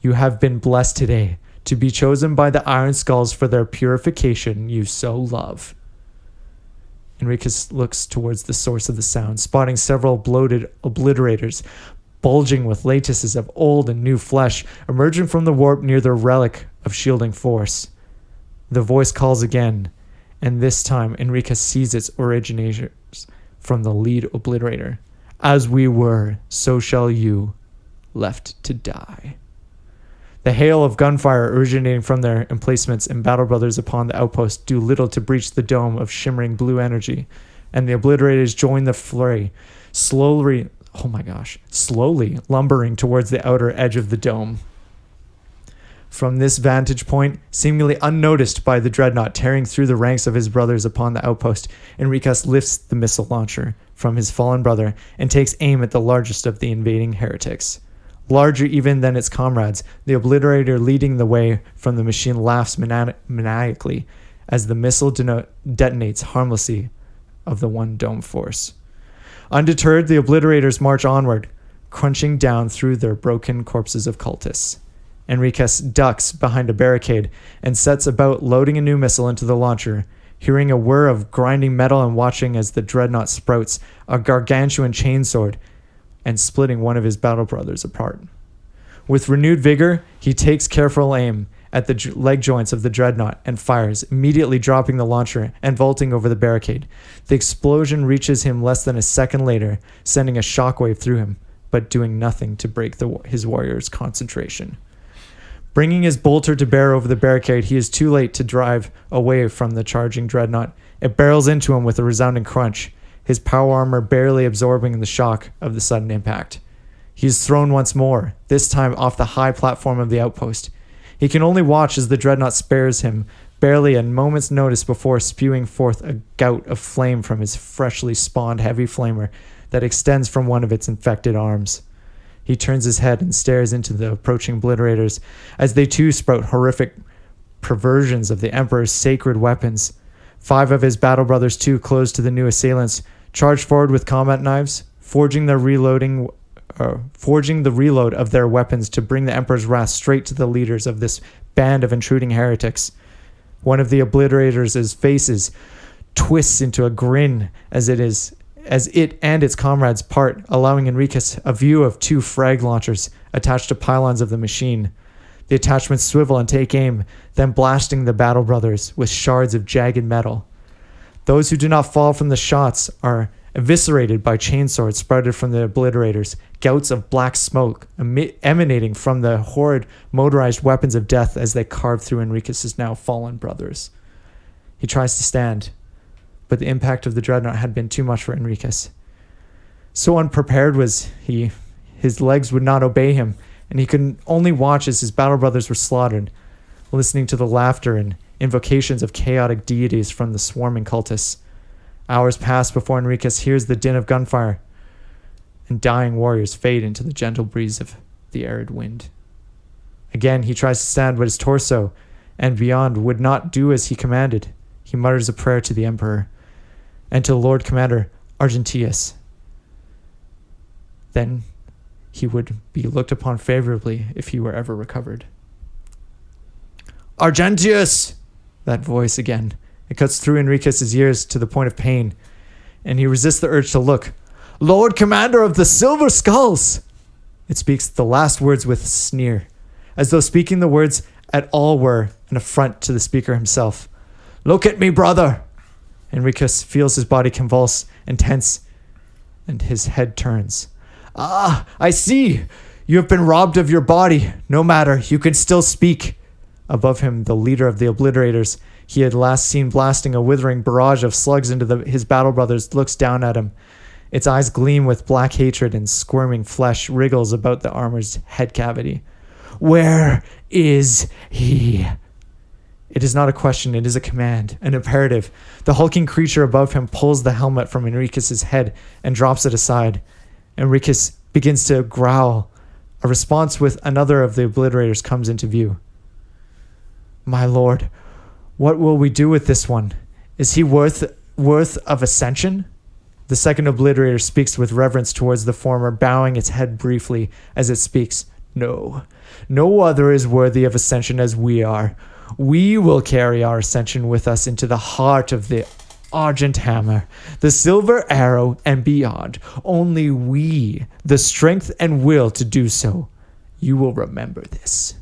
You have been blessed today to be chosen by the Iron Skulls for their purification you so love. Enriquez looks towards the source of the sound, spotting several bloated obliterators, bulging with lattices of old and new flesh, emerging from the warp near their relic of shielding force. The voice calls again, and this time Enriquez sees its originators from the lead obliterator. As we were, so shall you, left to die. The hail of gunfire originating from their emplacements and battle brothers upon the outpost do little to breach the dome of shimmering blue energy, and the obliterators join the flurry, slowly lumbering towards the outer edge of the dome. From this vantage point, seemingly unnoticed by the dreadnought tearing through the ranks of his brothers upon the outpost, Enriquez lifts the missile launcher from his fallen brother and takes aim at the largest of the invading heretics. Larger even than its comrades, the obliterator leading the way from the machine laughs maniacally as the missile detonates harmlessly of the one dome force. Undeterred, the obliterators march onward, crunching down through their broken corpses of cultists. Enriquez ducks behind a barricade and sets about loading a new missile into the launcher, hearing a whir of grinding metal and watching as the dreadnought sprouts a gargantuan chainsword and splitting one of his battle brothers apart. With renewed vigor, he takes careful aim at the leg joints of the dreadnought and fires, immediately dropping the launcher and vaulting over the barricade. The explosion reaches him less than a second later, sending a shockwave through him, but doing nothing to break his warrior's concentration. Bringing his bolter to bear over the barricade, he is too late to drive away from the charging dreadnought. It barrels into him with a resounding crunch, his power armor barely absorbing the shock of the sudden impact. He is thrown once more, this time off the high platform of the outpost. He can only watch as the dreadnought spares him, barely a moment's notice before spewing forth a gout of flame from his freshly spawned heavy flamer that extends from one of its infected arms. He turns his head and stares into the approaching obliterators as they too sprout horrific perversions of the Emperor's sacred weapons. 5 of his battle brothers too, close to the new assailants, charge forward with combat knives, forging the reload of their weapons to bring the Emperor's wrath straight to the leaders of this band of intruding heretics. One of the obliterators' faces twists into a grin as it and its comrades part, allowing Enriquez a view of 2 frag launchers attached to pylons of the machine. The attachments swivel and take aim, then blasting the battle brothers with shards of jagged metal. Those who do not fall from the shots are Eviscerated by chainswords sprouted from the obliterators, gouts of black smoke emanating from the horrid motorized weapons of death as they carved through Enriquez's now fallen brothers. He tries to stand, but the impact of the dreadnought had been too much for Enriquez. So unprepared was he, his legs would not obey him, and he could only watch as his battle brothers were slaughtered, listening to the laughter and invocations of chaotic deities from the swarming cultists. Hours pass before Enriquez hears the din of gunfire, and dying warriors fade into the gentle breeze of the arid wind. Again, he tries to stand, but his torso and beyond would not do as he commanded. He mutters a prayer to the Emperor and to Lord Commander Argentius. Then he would be looked upon favorably if he were ever recovered. Argentius! That voice again. It cuts through Enriquez's ears to the point of pain, and he resists the urge to look. Lord Commander of the Silver Skulls! It speaks the last words with a sneer, as though speaking the words at all were an affront to the speaker himself. Look at me, brother! Enriquez feels his body convulse and tense, and his head turns. Ah, I see! You have been robbed of your body. No matter, you can still speak. Above him, the leader of the Obliterators, he had last seen blasting a withering barrage of slugs into his battle brothers, looks down at him. Its eyes gleam with black hatred, and squirming flesh wriggles about the armor's head cavity. Where is he? It is not a question, it is a command, an imperative. The hulking creature above him pulls the helmet from Enriquez's head and drops it aside. Enriquez begins to growl. A response with another of the Obliterators comes into view. My lord, what will we do with this one? Is he worth of ascension? The second Obliterator speaks with reverence towards the former, bowing its head briefly as it speaks. No other is worthy of ascension as we are. We will carry our ascension with us into the heart of the Argent Hammer, the Silver Arrow, and beyond. Only we, the strength and will to do so. You will remember this.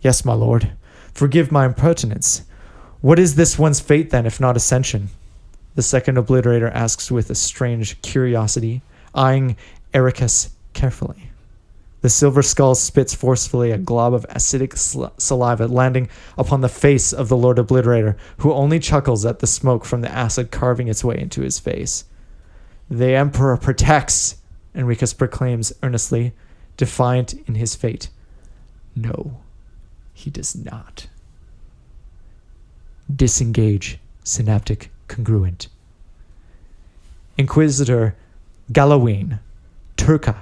Yes, my lord. Forgive my impertinence. What is this one's fate then, if not ascension? The second Obliterator asks with a strange curiosity, eyeing Ericus carefully. The Silver Skull spits forcefully a glob of acidic saliva, landing upon the face of the Lord Obliterator, who only chuckles at the smoke from the acid carving its way into his face. The Emperor protects, Enriquez proclaims earnestly, defiant in his fate. No, he does not. Disengage, synaptic congruent. Inquisitor Galawain, Turca,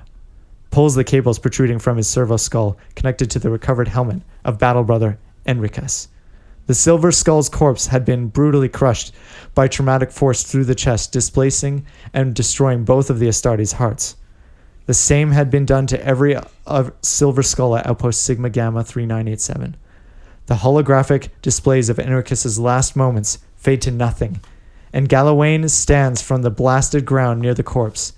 pulls the cables protruding from his servo skull, connected to the recovered helmet of battle brother Enriquez. The Silver Skull's corpse had been brutally crushed by traumatic force through the chest, displacing and destroying both of the Astartes' hearts. The same had been done to every Silver Skull at Outpost Sigma Gamma 3987. The holographic displays of Enriquez's last moments fade to nothing, and Galawain stands from the blasted ground near the corpse.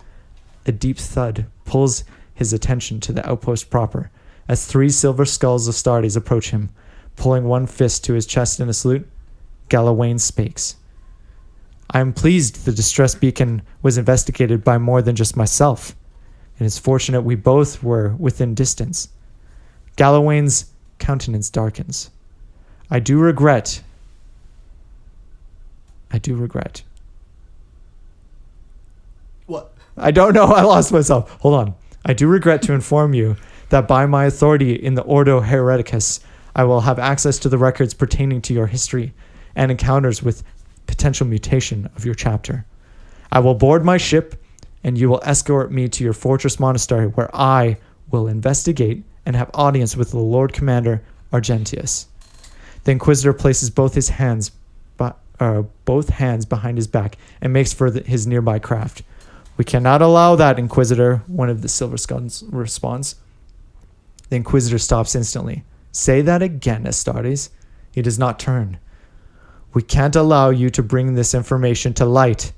A deep thud pulls his attention to the outpost proper, as 3 Silver Skulls Astartes approach him. Pulling one fist to his chest in a salute, Galawain speaks. I am pleased the distress beacon was investigated by more than just myself. It is fortunate we both were within distance. Galawain's countenance darkens. I do regret. What? I don't know. I lost myself. Hold on. I do regret to inform you that by my authority in the Ordo Hereticus, I will have access to the records pertaining to your history and encounters with potential mutation of your chapter. I will board my ship, and you will escort me to your fortress monastery, where I will investigate and have audience with the Lord Commander Argentius. The Inquisitor places both hands behind his back and makes for his nearby craft. We cannot allow that, Inquisitor, one of the Silver Skulls responds. The Inquisitor stops instantly. Say that again, Astartes. He does not turn. We can't allow you to bring this information to light.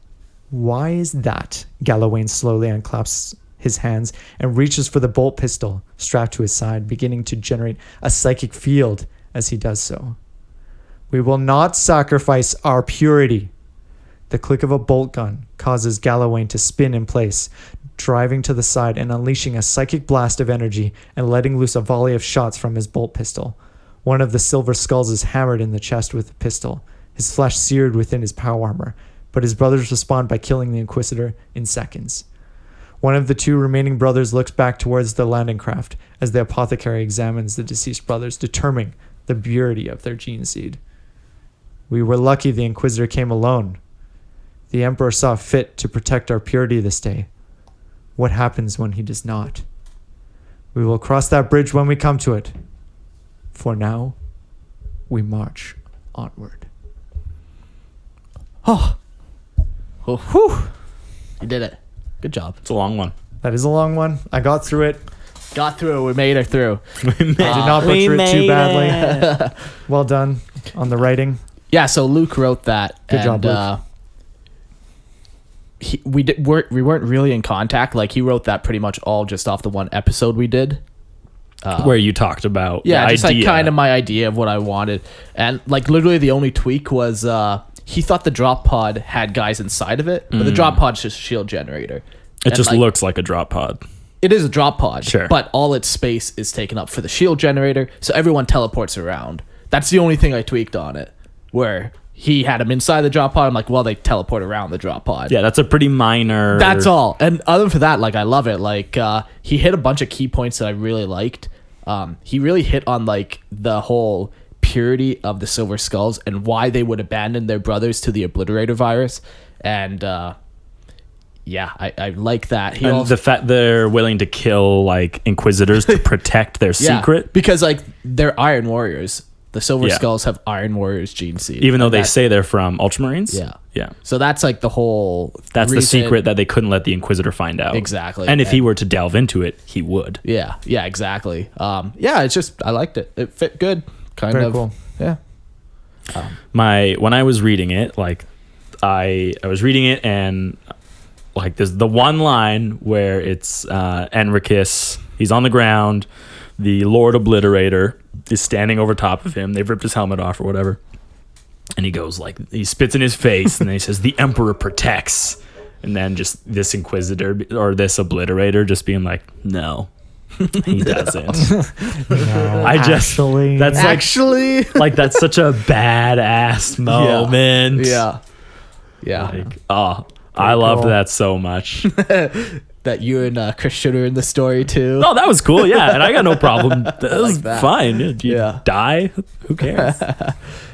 Why is that? Galawain slowly unclasps his hands and reaches for the bolt pistol strapped to his side, beginning to generate a psychic field as he does so. We will not sacrifice our purity. The click of a bolt gun causes Galawain to spin in place, driving to the side and unleashing a psychic blast of energy and letting loose a volley of shots from his bolt pistol. One of the silver skulls is hammered in the chest with a pistol, his flesh seared within his power armor, but his brothers respond by killing the Inquisitor in seconds. One of the two remaining brothers looks back towards the landing craft as the apothecary examines the deceased brothers, determining the purity of their gene seed. We were lucky the Inquisitor came alone. The Emperor saw fit to protect our purity this day. What happens when he does not? We will cross that bridge when we come to it. For now, we march onward. Oh. Whew. You did it. Good job. It's a long one. That is a long one. I got through it. Got through. We made it through. Did not butcher it too badly. Well done on the writing. Yeah, so Luke wrote that. Good job, Luke. We weren't really in contact. Like, he wrote that pretty much all just off the one episode we did. Where you talked about Yeah, the just idea. like kind of my idea of what I wanted. And like literally the only tweak was he thought the drop pod had guys inside of it, but the drop pod's just a shield generator. It And, just like, looks like a drop pod. It is a drop pod, Sure. but all its space is taken up for the shield generator, so everyone teleports around. That's the only thing I tweaked on it, where he had him inside the drop pod. I'm like, well, they teleport around the drop pod. Yeah, that's a pretty minor. That's all. And other than that, like, I love it. Like, he hit a bunch of key points that I really liked. He really hit on like the whole purity of the Silver Skulls and why they would abandon their brothers to the Obliterator virus. And yeah, I like that. He And also, the fact they're willing to kill like Inquisitors to protect their yeah, secret, because like they're Iron Warriors. The Silver Yeah. Skulls have Iron Warriors gene seed, even though and they that- say they're from Ultramarines. Yeah. Yeah. So that's like the whole. That's the reason- secret that they couldn't let the Inquisitor find out. Exactly. And if he And- were to delve into it, he would. Yeah, exactly. Yeah, it's just I liked it. It fit good. Kind Very of. cool. Yeah. When I was reading it, like I was reading it and like there's the one line where it's Enricus, he's on the ground, the Lord Obliterator is standing over top of him. They've ripped his helmet off or whatever. And he goes like, he spits in his face and then he says, "The Emperor protects." And then just this Inquisitor or this Obliterator just being like, "No, he doesn't." I just, Actually. that's like, Actually. like that's such a badass moment. Yeah. Yeah. Like, oh, I loved cool. that so much. That you and Christian are in the story too. Oh, that was cool. Yeah. And I got no problem. That was like that. fine. You Yeah. die. Who cares?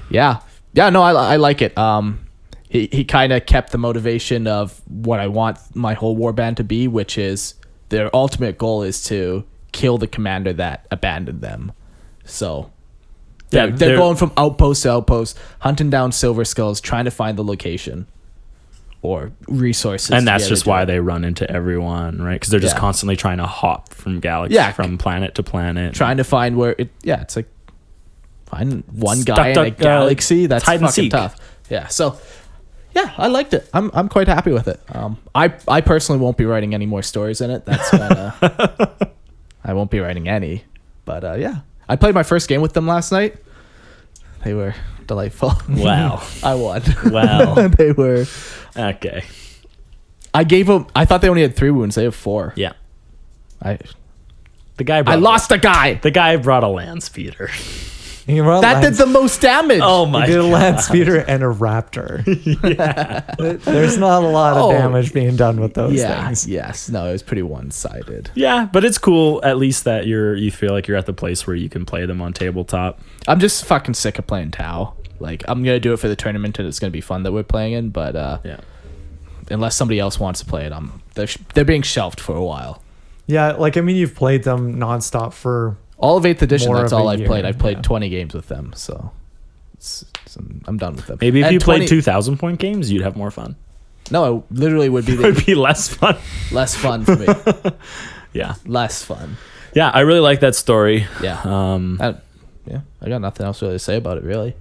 Yeah. Yeah, no, I like it. He kind of kept the motivation of what I want my whole warband to be, which is their ultimate goal is to kill the commander that abandoned them. So Yeah, they're going from outpost to outpost, hunting down Silver Skulls, trying to find the location or resources. and to that's be able just to do why it. they run into everyone, right? Because they're just Yeah. constantly trying to hop from galaxy, Yeah. from planet to planet. Trying to find where it. Yeah, it's like find one It's guy in a duck, galaxy. That's hide and fucking seek. tough. Yeah, so. Yeah, I liked it. I'm quite happy with it. I personally won't be writing any more stories in it. That's I won't be writing any. But yeah, I played my first game with them last night. They were delightful. Wow. I won. Wow. They were. Okay. I gave them. I thought they only had 3 wounds. They have 4. Yeah. I The guy brought lost a guy. The guy brought a land speeder. That did the most damage. Oh my He did a god. land speeder and a raptor. There's not a lot of Oh. damage being done with those yeah. things. Yes. No, it was pretty one-sided. Yeah, but it's cool at least that you feel like you're at the place where you can play them on tabletop. I'm just fucking sick of playing Tau. Like, I'm gonna do it for the tournament and it's gonna be fun that we're playing in, but Yeah. unless somebody else wants to play it, they're being shelved for a while. Yeah, like I mean, you've played them nonstop for. All of 8th edition, More that's of a all I've year, played. I've played yeah. 20 games with them, so I'm done with them. Maybe if And you played 20 2,000 point games, you'd have more fun. No, it literally would be It would be less fun. less fun for me. Yeah. Less fun. Yeah, I really like that story. Yeah. I got nothing else really to say about it, really.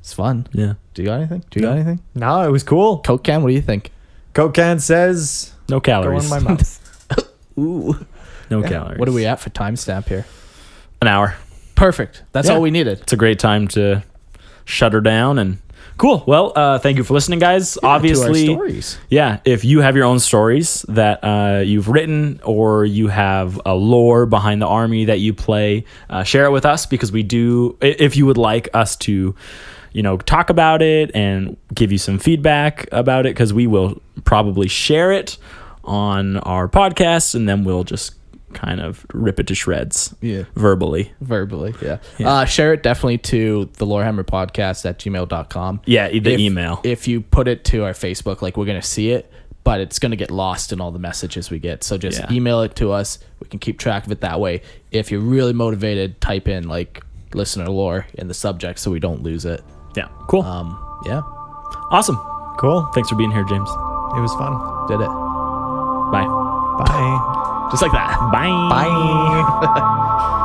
It's fun. Yeah. Do you got anything? Do you got anything? No, it was cool. Coke can, what do you think? Coke can says, No "Go calories. in my mouth." Ooh. No Yeah. calories. What are we at for timestamp here? An hour. Perfect. That's Yeah. all we needed. It's a great time to shut her down and Cool. Well, thank you for listening, guys. Obviously, to our stories. Yeah, if you have your own stories that you've written, or you have a lore behind the army that you play, share it with us, because we do. If you would like us to, talk about it and give you some feedback about it, because we will probably share it on our podcast, and then we'll just kind of rip it to shreds. Yeah. Verbally. Yeah. Share it definitely to the Lorehammer podcast at gmail.com. Yeah, the email. If you put it to our Facebook, like, we're going to see it, but it's going to get lost in all the messages we get. So just email it to us. We can keep track of it that way. If you're really motivated, type in like listener lore in the subject so we don't lose it. Yeah. Cool. Yeah. Awesome. Cool. Thanks for being here, James. It was fun. Did it. Bye. Bye. Just like that. Bye. Bye.